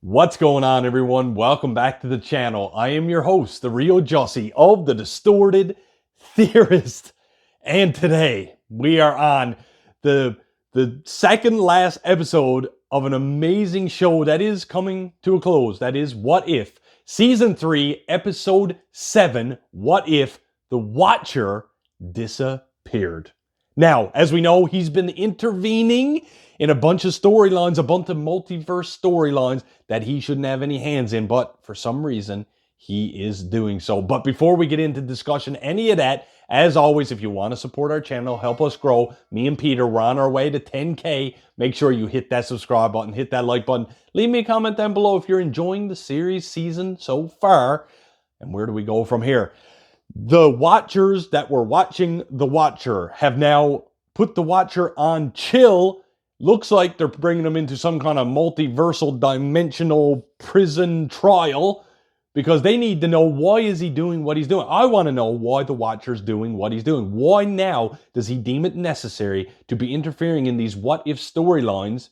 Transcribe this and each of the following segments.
What's going on, everyone? Welcome back to the channel. I am your host, the real Jussy of the Distorted Theorists. And today we are on the second last episode of an amazing show that is coming to a close. That is What If? Season 3, Episode 7, What If the Watcher Disappeared? Now, as we know, he's been intervening in a bunch of storylines, a bunch of multiverse storylines that he shouldn't have any hands in, but for some reason, he is doing so. But before we get into discussion, any of that, as always, if you want to support our channel, help us grow, me and Peter, we're on our way to 10K. Make sure you hit that subscribe button, hit that like button. Leave me a comment down below if you're enjoying the series season so far. And where do we go from here? The Watchers that were watching The Watcher have now put The Watcher on chill. Looks like they're bringing him into some kind of multiversal dimensional prison trial because they need to know, why is he doing what he's doing? I want to know why the Watcher's doing what he's doing. Why now does he deem it necessary to be interfering in these what-if storylines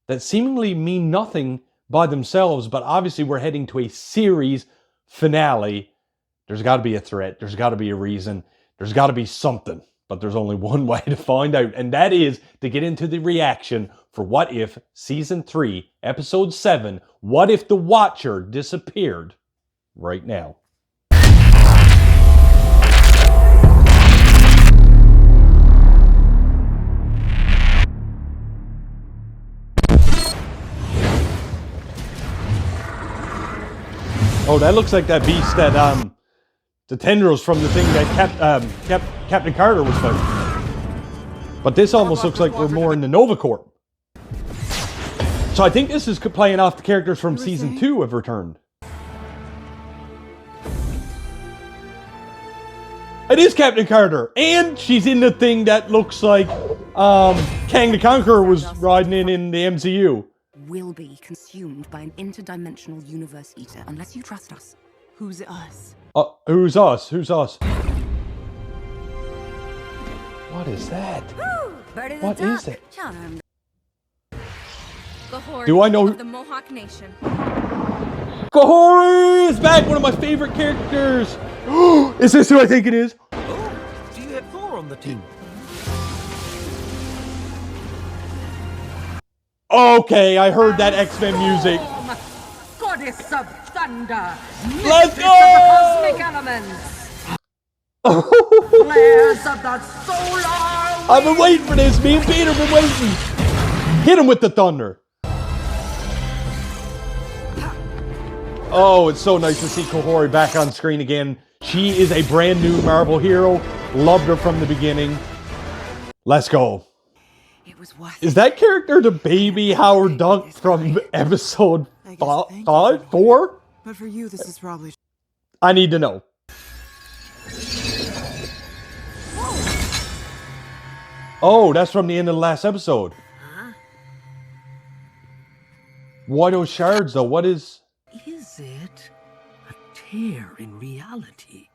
that seemingly mean nothing by themselves, but obviously we're heading to a series finale. There's got to be a threat. There's got to be a reason. There's got to be something. But there's only one way to find out, and that is to get into the reaction for What If Season 3, Episode 7, What If the Watcher Disappeared, right now. Oh, that looks like that beast that, the tendrils from the thing that Captain Carter was fighting. But this almost looks like we're more in the Nova Corp. So I think this is playing off the characters from Season 2 have returned. It is Captain Carter! And she's in the thing that looks like Kang the Conqueror was riding in the MCU. Will be consumed by an interdimensional universe eater unless you trust us. Who's us? Who's us? Who's us? What is that? What is it? Do I know? The Mohawk Nation. Kahori is back! One of my favorite characters! Is this who I think it is? Oh, do you have Thor on the team? Okay, I heard that X-Men music. Goddess of thunder, Let's go! Cosmic elements, flares of the solar. I've been waiting for this. Me and Peter have been waiting. Hit him with the thunder. Oh, it's so nice to see Kahori back on screen again. She is a brand new Marvel hero. Loved her from the beginning. Let's go. It was worth Is that character the baby Howard Duck from episode 5? 4? But for you, this is probably... I need to know. Oh, that's from the end of the last episode. Huh? Why those shards, though? What is... Is it a tear in reality?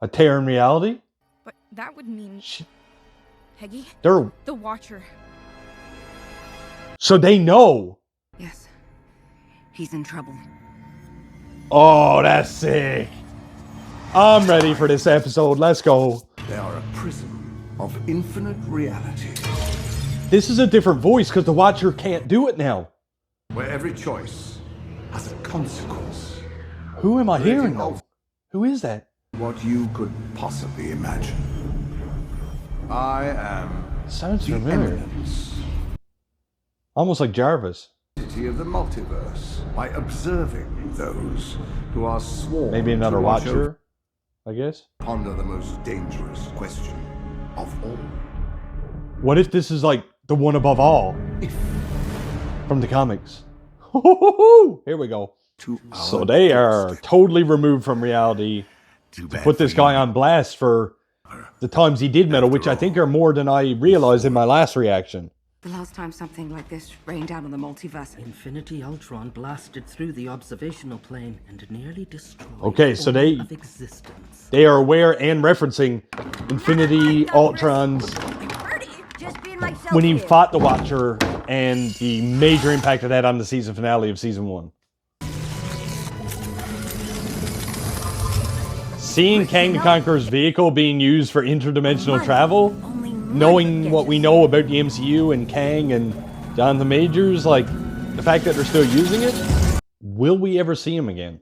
A tear in reality? But that would mean... Peggy? They're... The Watcher. So they know. Yes. He's in trouble. Oh, that's sick. I'm ready for this episode. Let's go. They are a prism of infinite reality, This is a different voice because the Watcher can't do it now. where every choice has a consequence. Who am I hearing Creating though? Who is that? What you could possibly imagine. I am Sounds the familiar. eminence, Almost like Jarvis. entity of the multiverse, by observing those who are sworn Maybe another to watch over, Watcher, I guess. ponder the most dangerous question of all. What if this is like the one above all If from the comics? Here we go. to So our they are doorstep. totally removed from reality. Too bad Put this for guy you. on blast for the times he did meddle, which I think are more than I realized in my last reaction. The last time something like this rained down on the multiverse. Infinity Ultron blasted through the observational plane and nearly destroyed Okay, so all they- of existence. They are aware and referencing Infinity Ultron's Just being myself when he here. fought the Watcher and the major impact it had on the season finale of season 1. Seeing Kang the Conqueror's vehicle being used for interdimensional travel, knowing what we know about the MCU and Kang and Jonathan Majors, like, the fact that they're still using it, will we ever see him again?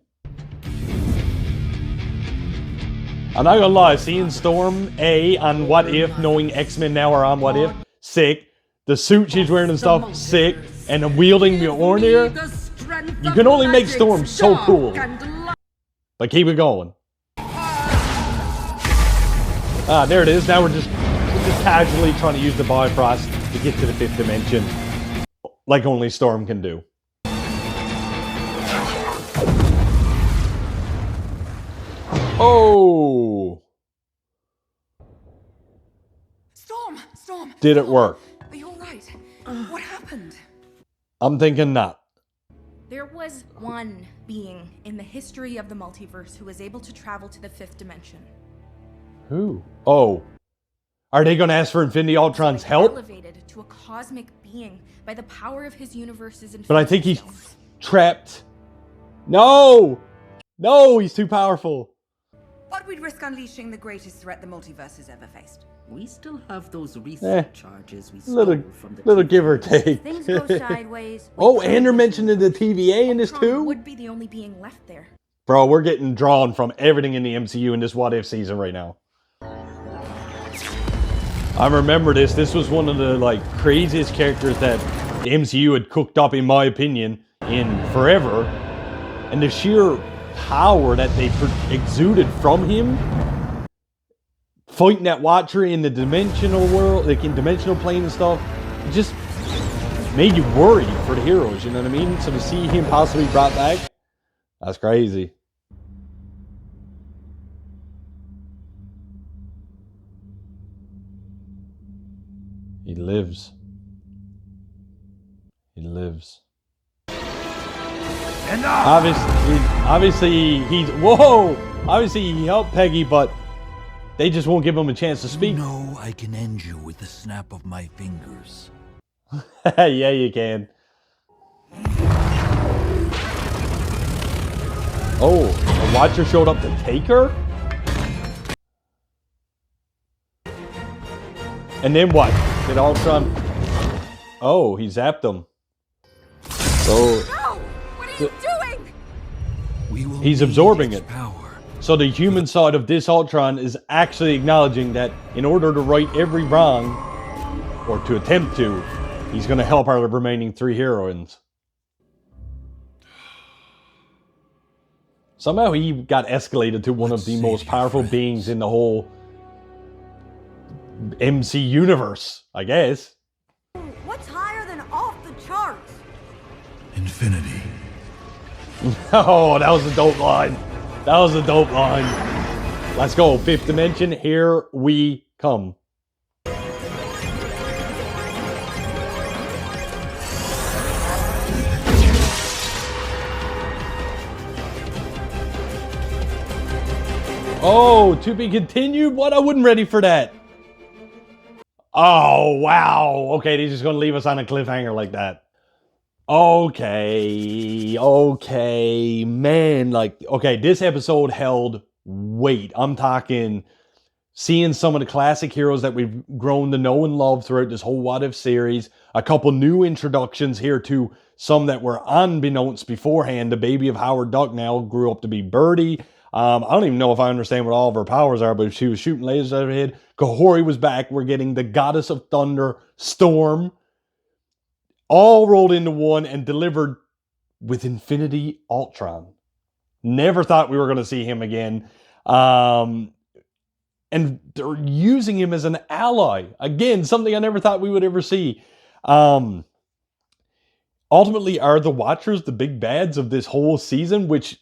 I'm not gonna lie, seeing Storm on What If, knowing X-Men now are on What If, sick. The suit she's wearing and stuff, sick. And wielding Mjolnir, you can only make Storm so cool. But keep it going. Ah, there it is. Now we're just casually trying to use the Bifrost to get to the 5th dimension, like only Storm can do. Oh! Storm! Did it work? Are you alright? What happened? I'm thinking not. There was one being in the history of the multiverse who was able to travel to the 5th dimension. Who? Oh. Are they going to ask for Infinity Ultron's help? Elevated to a cosmic being by the power of his universe's infinity. But I think he's trapped. No! No, he's too powerful. But we'd risk unleashing the greatest threat the multiverse has ever faced. We still have those reset charges we stole Little from the give or take. Things go sideways. Oh, and they're mentioning the TVA in this Ultron too? would be the only being left there. Bro, we're getting drawn from everything in the MCU in this What If season right now. I remember this. This was one of the like craziest characters that the MCU had cooked up, in my opinion, in forever. And the sheer power that they exuded from him, fighting that Watcher in the dimensional world, like in dimensional plane and stuff, it just made you worried for the heroes, you know what I mean? So to see him possibly brought back, that's crazy. He lives. He lives. Obviously he's, whoa! Obviously he helped Peggy, but they just won't give him a chance to speak. No, I can end you with the snap of my fingers. Yeah, you can. Oh, a Watcher showed up to take her? And then what? Did Ultron... Oh, he zapped him. So... No! What are you doing? He's absorbing it. Power. So the human side of this Ultron is actually acknowledging that in order to right every wrong, or to attempt to, he's going to help our remaining 3 heroines. Somehow he got escalated to one of the most powerful beings in the whole MC universe, I guess. What's higher than off the charts? Infinity. Oh, that was a dope line. That was a dope line. Let's go. 5th dimension. Here we come. Oh, to be continued? What? I wasn't ready for that. Oh, wow. Okay, they're just going to leave us on a cliffhanger like that. Okay, man, like, okay, this episode held weight. I'm talking seeing some of the classic heroes that we've grown to know and love throughout this whole What If series. A couple new introductions here to some that were unbeknownst beforehand. The baby of Howard Duck now grew up to be Birdie. I don't even know if I understand what all of her powers are, but she was shooting lasers at her head. Kahori was back. We're getting the Goddess of Thunder, Storm, all rolled into one and delivered with Infinity Ultron. Never thought we were going to see him again. And they're using him as an ally. Again, something I never thought we would ever see. Ultimately, are the Watchers the big bads of this whole season? Which,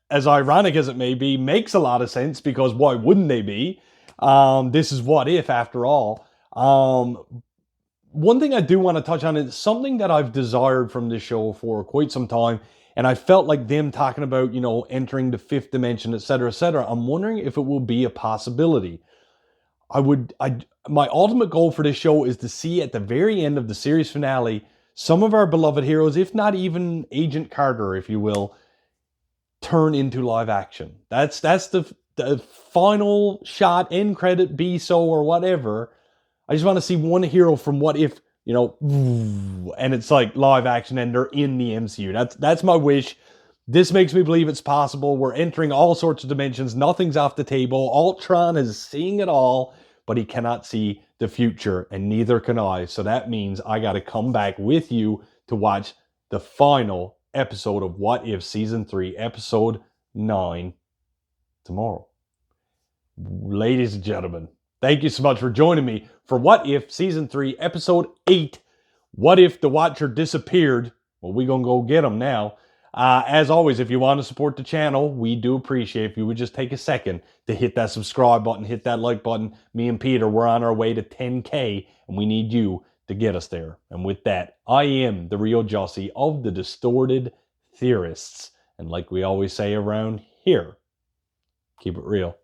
as ironic as it may be, makes a lot of sense, because why wouldn't they be? This is What If, after all. One thing I do want to touch on is something that I've desired from this show for quite some time, and I felt like them talking about, you know, entering the 5th dimension, etc., etc. I'm wondering if it will be a possibility. My ultimate goal for this show is to see at the very end of the series finale some of our beloved heroes, if not even Agent Carter, if you will, turn into live action. That's the final shot, end credit, be so or whatever. I just want to see one hero from What If, you know, and it's like live action and they're in the MCU. That's my wish. This makes me believe it's possible. We're entering all sorts of dimensions. Nothing's off the table. Ultron is seeing it all, but he cannot see the future, and neither can I. So that means I got to come back with you to watch the final episode of What If Season 3, Episode 9, tomorrow. Ladies and gentlemen, thank you so much for joining me for What If Season 3, Episode 8. What if the Watcher disappeared? Well, we're going to go get him now. As always, if you want to support the channel, we do appreciate if you would just take a second to hit that subscribe button, hit that like button. Me and Peter, we're on our way to 10K, and we need you to get us there. And with that, I am the real Jussy of the Distorted Theorists. And like we always say around here, keep it real.